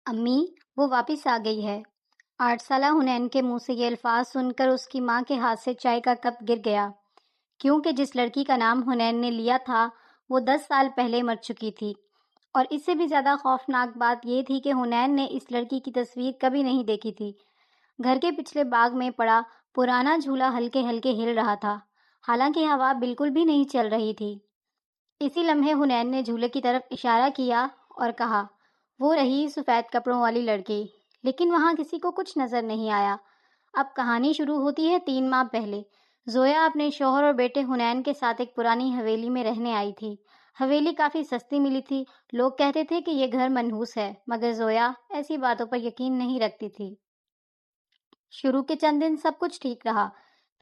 امی، وہ واپس آ گئی ہے۔ 8 سالہ حنین کے منہ سے یہ الفاظ سن کر اس کی ماں کے ہاتھ سے چائے کا کپ گر گیا، کیونکہ جس لڑکی کا نام حنین نے لیا تھا وہ 10 سال پہلے مر چکی تھی، اور اس سے بھی زیادہ خوفناک بات یہ تھی کہ حنین نے اس لڑکی کی تصویر کبھی نہیں دیکھی تھی۔ گھر کے پچھلے باغ میں پڑا پرانا جھولا ہلکے ہلکے ہل رہا تھا، حالانکہ ہوا بالکل بھی نہیں چل رہی تھی۔ اسی لمحے حنین نے جھولے کی طرف اشارہ کیا اور کہا، وہ رہی سفید کپڑوں والی لڑکی، لیکن وہاں کسی کو کچھ نظر نہیں آیا۔ اب کہانی شروع ہوتی ہے 3 ماہ پہلے۔ زویا اپنے شوہر اور بیٹے حنین کے ساتھ ایک پرانی حویلی میں رہنے آئی تھی۔ حویلی کافی سستی ملی تھی، لوگ کہتے تھے کہ یہ گھر منحوس ہے، مگر زویا ایسی باتوں پر یقین نہیں رکھتی تھی۔ شروع کے چند دن سب کچھ ٹھیک رہا،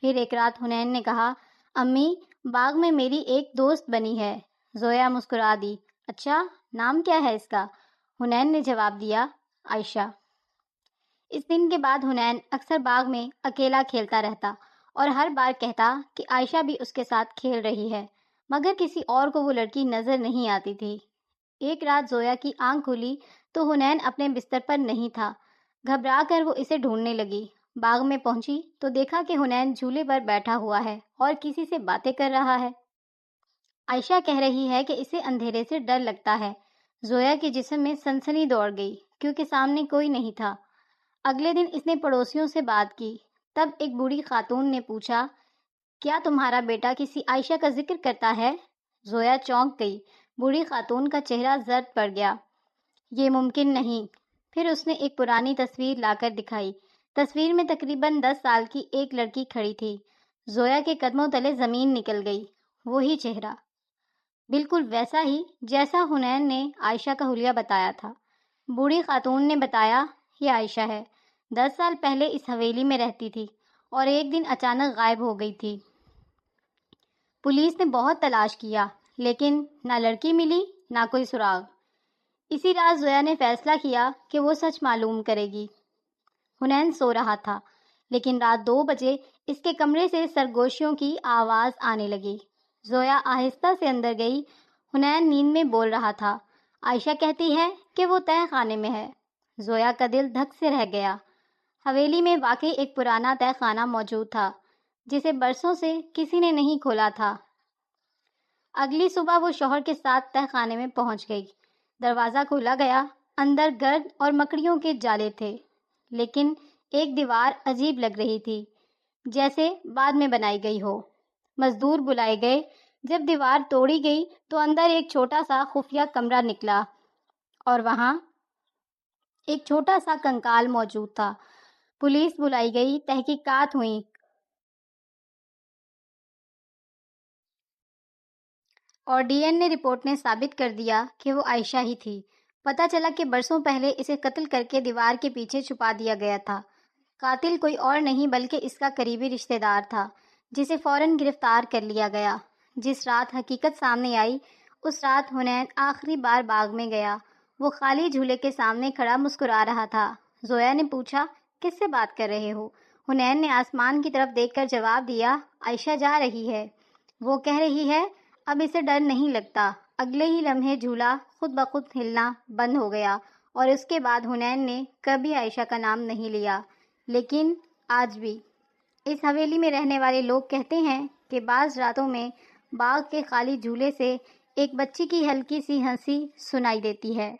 پھر ایک رات حنین نے کہا، امی، باغ میں میری ایک دوست بنی ہے۔ زویا مسکرا دی۔ اچھا، نام کیا ہے اس کا؟ حنین نے جواب دیا، عائشہ۔ اس دن کے بعد حنین اکثر باغ میں اکیلا کھیلتا رہتا اور ہر بار کہتا کہ عائشہ بھی اس کے ساتھ کھیل رہی ہے، مگر کسی اور کو وہ لڑکی نظر نہیں آتی تھی۔ ایک رات زویا کی آنکھ کھلی تو حنین اپنے بستر پر نہیں تھا۔ گھبرا کر وہ اسے ڈھونڈنے لگی۔ باغ میں پہنچی تو دیکھا کہ حنین جھولے پر بیٹھا ہوا ہے اور کسی سے باتیں کر رہا ہے۔ عائشہ کہہ رہی ہے کہ اسے اندھیرے سے ڈر لگتا ہے۔ زویا کے جسم میں سنسنی دوڑ گئی، کیونکہ سامنے کوئی نہیں تھا۔ اگلے دن اس نے پڑوسیوں سے بات کی، تب ایک بوڑھی خاتون نے پوچھا، کیا تمہارا بیٹا کسی عائشہ کا ذکر کرتا ہے؟ زویا چونک گئی۔ بوڑھی خاتون کا چہرہ زرد پڑ گیا۔ یہ ممکن نہیں۔ پھر اس نے ایک پرانی تصویر لا کر دکھائی۔ تصویر میں تقریباً 10 سال کی ایک لڑکی کھڑی تھی۔ زویا کے قدموں تلے زمین نکل گئی۔ وہی چہرہ، بالکل ویسا ہی جیسا حنین نے عائشہ کا حلیہ بتایا تھا۔ بوڑھی خاتون نے بتایا، یہ عائشہ ہے، 10 سال پہلے اس حویلی میں رہتی تھی اور ایک دن اچانک غائب ہو گئی تھی۔ پولیس نے بہت تلاش کیا، لیکن نہ لڑکی ملی نہ کوئی سراغ۔ اسی رات زویا نے فیصلہ کیا کہ وہ سچ معلوم کرے گی۔ حنین سو رہا تھا، لیکن رات 2 بجے اس کے کمرے سے سرگوشیوں کی آواز آنے لگی۔ زویا آہستہ سے اندر گئی۔ حنین نیند میں بول رہا تھا، عائشہ کہتی ہے کہ وہ تہہ خانے میں ہے۔ زویا کا دل دھک سے رہ گیا۔ حویلی میں واقعی ایک پرانا تہہ خانہ موجود تھا، جسے برسوں سے کسی نے نہیں کھولا تھا۔ اگلی صبح وہ شوہر کے ساتھ تہہ خانے میں پہنچ گئی۔ دروازہ کھولا گیا۔ اندر گرد اور مکڑیوں کے جالے تھے، لیکن ایک دیوار عجیب لگ رہی تھی، جیسے بعد میں بنائی گئی ہو۔ مزدور بلائے گئے۔ جب دیوار توڑی گئی تو اندر ایک چھوٹا سا خفیہ کمرہ نکلا، اور وہاں ایک چھوٹا سا کنکال موجود تھا۔ پولیس بلائی گئی، تحقیقات ہوئیں، اور ڈی این اے رپورٹ نے ثابت کر دیا کہ وہ عائشہ ہی تھی۔ پتہ چلا کہ برسوں پہلے اسے قتل کر کے دیوار کے پیچھے چھپا دیا گیا تھا۔ قاتل کوئی اور نہیں بلکہ اس کا قریبی رشتہ دار تھا، جسے فوراً گرفتار کر لیا گیا۔ جس رات حقیقت سامنے آئی، اس رات حنین آخری بار باغ میں گیا۔ وہ خالی جھولے کے سامنے کھڑا مسکرا رہا تھا۔ زویا نے پوچھا، کس سے بات کر رہے ہو؟ حنین نے آسمان کی طرف دیکھ کر جواب دیا، عائشہ جا رہی ہے۔ وہ کہہ رہی ہے، اب اسے ڈر نہیں لگتا۔ اگلے ہی لمحے جھولا خود بخود ہلنا بند ہو گیا، اور اس کے بعد حنین نے کبھی عائشہ کا نام نہیں لیا۔ لیکن آج بھی اس حویلی میں رہنے والے لوگ کہتے ہیں کہ بعض راتوں میں باغ کے خالی جھولے سے ایک بچی کی ہلکی سی ہنسی سنائی دیتی ہے۔